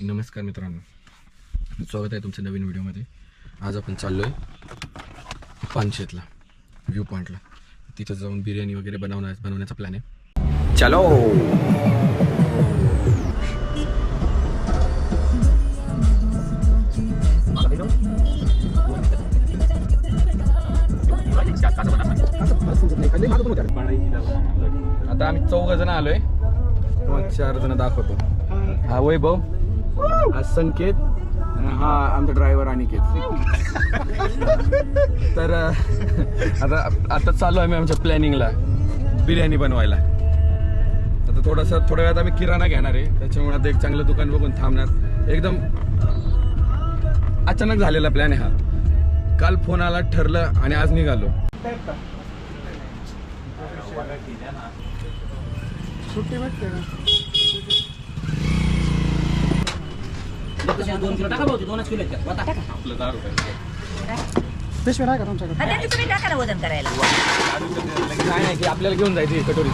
नमस्कार मित्रांनो, स्वागत आहे तुमच्या नवीन व्हिडिओमध्ये. आज आपण चाललो आहे पानशेतला, व्ह्यू पॉईंटला. तिथं जाऊन बिर्याणी वगैरे बनवण्याचा प्लॅन आहे. चलो. आता आम्ही 4 जण आलोय, 4 जण दाखवतो. हा वैभव, हा संकेत, हा आमचा ड्रायव्हर अनिकेत. तर आता चालू आहे मी आमच्या प्लॅनिंगला बिर्याणी बनवायला. आता थोड्या वेळात आम्ही किराणा घेणार आहे, त्याच्यामुळे आता एक चांगलं दुकान बघून थांबणार. एकदम अचानक झालेला प्लॅन आहे हा. काल फोन आला, ठरलं आणि आज निघालो. सुट्टी भेटते ना. पिशवी आहे का तुमच्याकडे? तुम्ही टाका ना वजन करायला. नाही की आपल्याला घेऊन जायची कटोरी.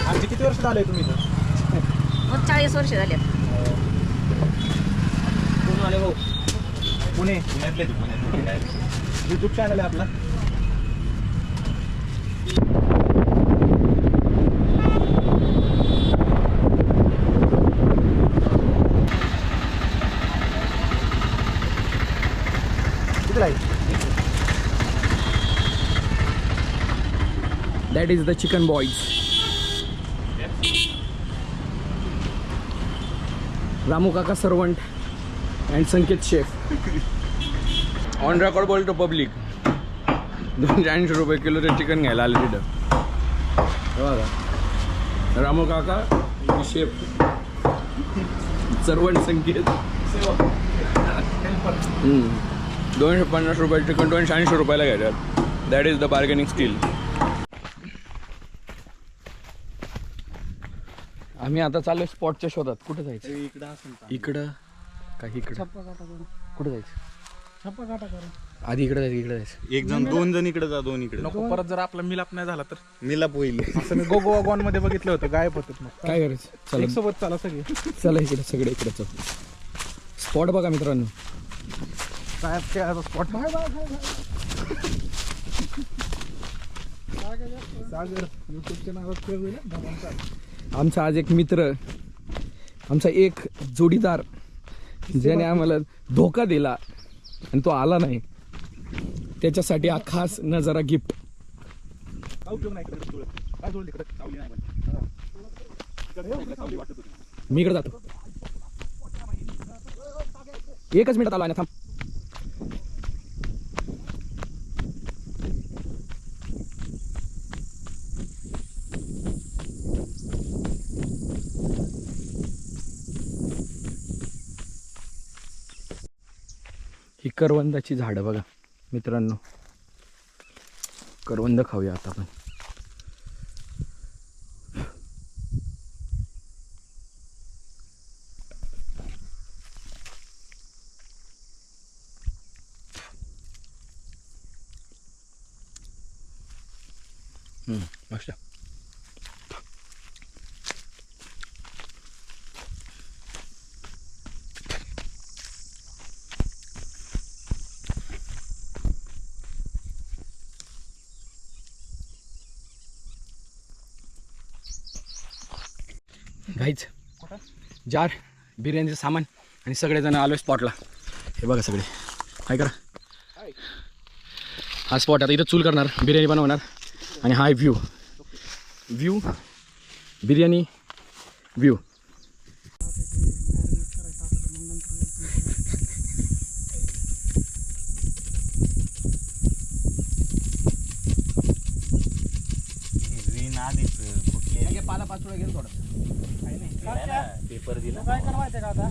आमचे किती वर्ष झाले तुम्ही इथं? 40 वर्ष झाले. पुणे. युट्यूब चॅनल आहे आपला. That is the chicken boys. Ramu काका servant and Sanket chef. On record बोलतो पब्लिक. 280 रुपये किलोचे चिकन घ्यायला आले तिथं. बघा, रामू काका शेफ, सर्वंट संकेत. 250 रुपये चिकन 280 रुपयाला घ्यायच्यात. That is the bargaining skill. आम्ही आता चाललोय स्पॉटच्या शोधात. कुठं जायचं? इकडं असेल इकडं का इकडं? छप्पा काटा करू. कुठं जायचं? छप्पा काटा करू. आधी इकडे जायचं. एक जण 2 जण इकडे जा, 2 इकडे. नको परत जर आपला मिलाप नाही झाला तर. मिलाप होईल. असं मी गोवा गॉन मध्ये बघितलं होतं, गायब होतात मग. काय करायचं? एक चला सोबत चला सगळे. चला इकडे, सगळे इकडे चल. स्पॉट बघा मित्रांनो. काय स्पॉट सागर युट्यूबच्या नावात ठेवलं. आमचा आज एक मित्र, आमचा एक जोडीदार, ज्याने आम्हाला धोका दिला आणि तो आला नाही, त्याच्यासाठी हा खास नजारा गिफ्ट. मी इकडे जातो. 1 मिनिटात आलो आहे ना, थांब. ही करवंदाची झाडं बघा मित्रांनो. करवंद खाऊया आता आपण. मस्त. गाईच जार, बिर्याणीचं सामान आणि सगळेजण आलो स्पॉटला. हे बघा सगळे, काय करा. हा स्पॉट आता इथं चूल करणार, बिर्याणी बनवणार. आणि हा व्ह्यू बिर्याणी व्ह्यू. पाला पाचोळा घेऊन थोडं पेपर दिला. काय कर माहिती का आता?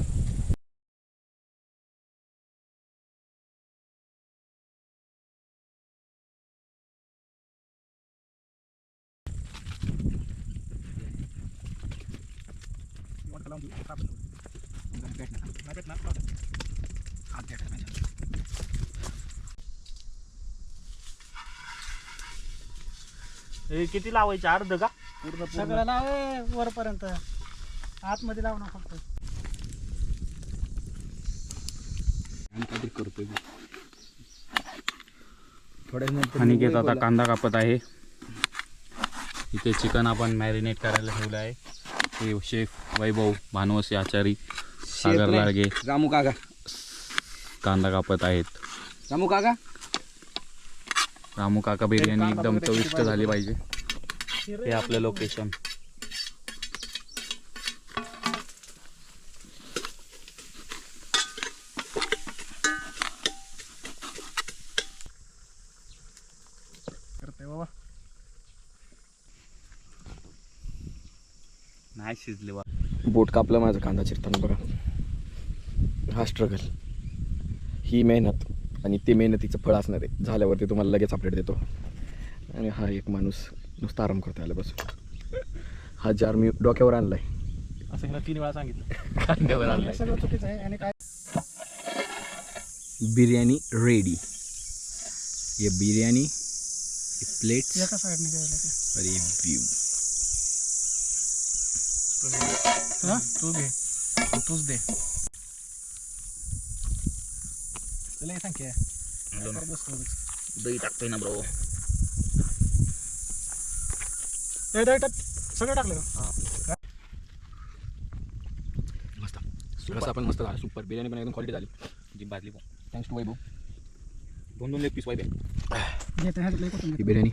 किती लावायचे? अर्ध का? सगळं लाव वरपर्यंत. आतमध्ये लाव ना फक्त. आणि काहीतरी करतोय थोड्या अनिकेत आता कांदा कापत आहे. इथे चिकन आपण मॅरिनेट करायला ठेवलं आहे. हे शेफ वैभव भानुवसी आचारी सागर लाडगे रामू काका कांदा कापत आहेत. रामू काका रामू काका बिर्याणी एकदम चविष्ट झाली पाहिजे. हे आपलं लोकेशन. करतोय बाबा. नाही शिजले बा. बोट कापलं माझं कांदा चिरताना बघा. हा स्ट्रगल, ही मेहनत आणि ते मेहनतीचं फळ असणार आहे. झाल्यावरती तुम्हाला लगेच अपडेट देतो. आणि हा एक माणूस नुसता आराम करतो आला बसून. हा जार मी डोक्यावर आणलाय. असं हिला 3 वेळा सांगितलं. कांद्यावर आणलाय. सगळं चुकीचं आहे. आणि काय बिर्याणी रेडी. ये बिर्याणी, ये प्लेट्स एका साईडने घ्यायला और ये व्यू. हा तू घे, तूच दे. तुला सांग की दही टाकतोय ना ब्रो. सगळं टाकलं का? मस्त रस्सा पण मस्त झाला. सुपर. बिर्याणी पण एकदम क्वालिटी झाली. जी बादली thanks to Vaibhav. 2 leg piece वाईबे. ही बिर्याणी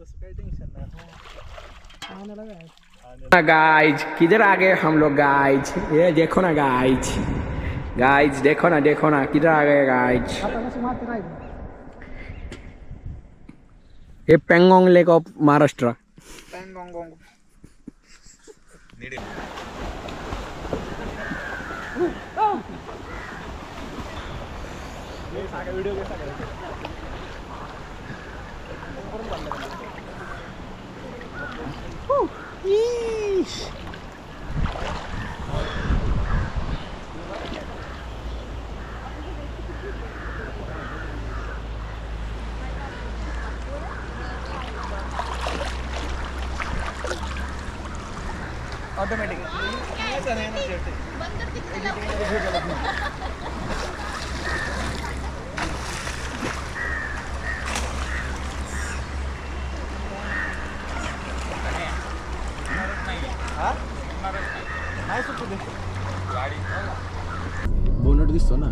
तसं काही टेन्शन नाही. गाइज किधर आ गए हम लोग गाइज. ये देखो ना गाइज. गाइज देखो ना किधर आ गए गाइज. ये पेंगोंग लेक ऑफ महाराष्ट्र. बोनट दिसतो ना.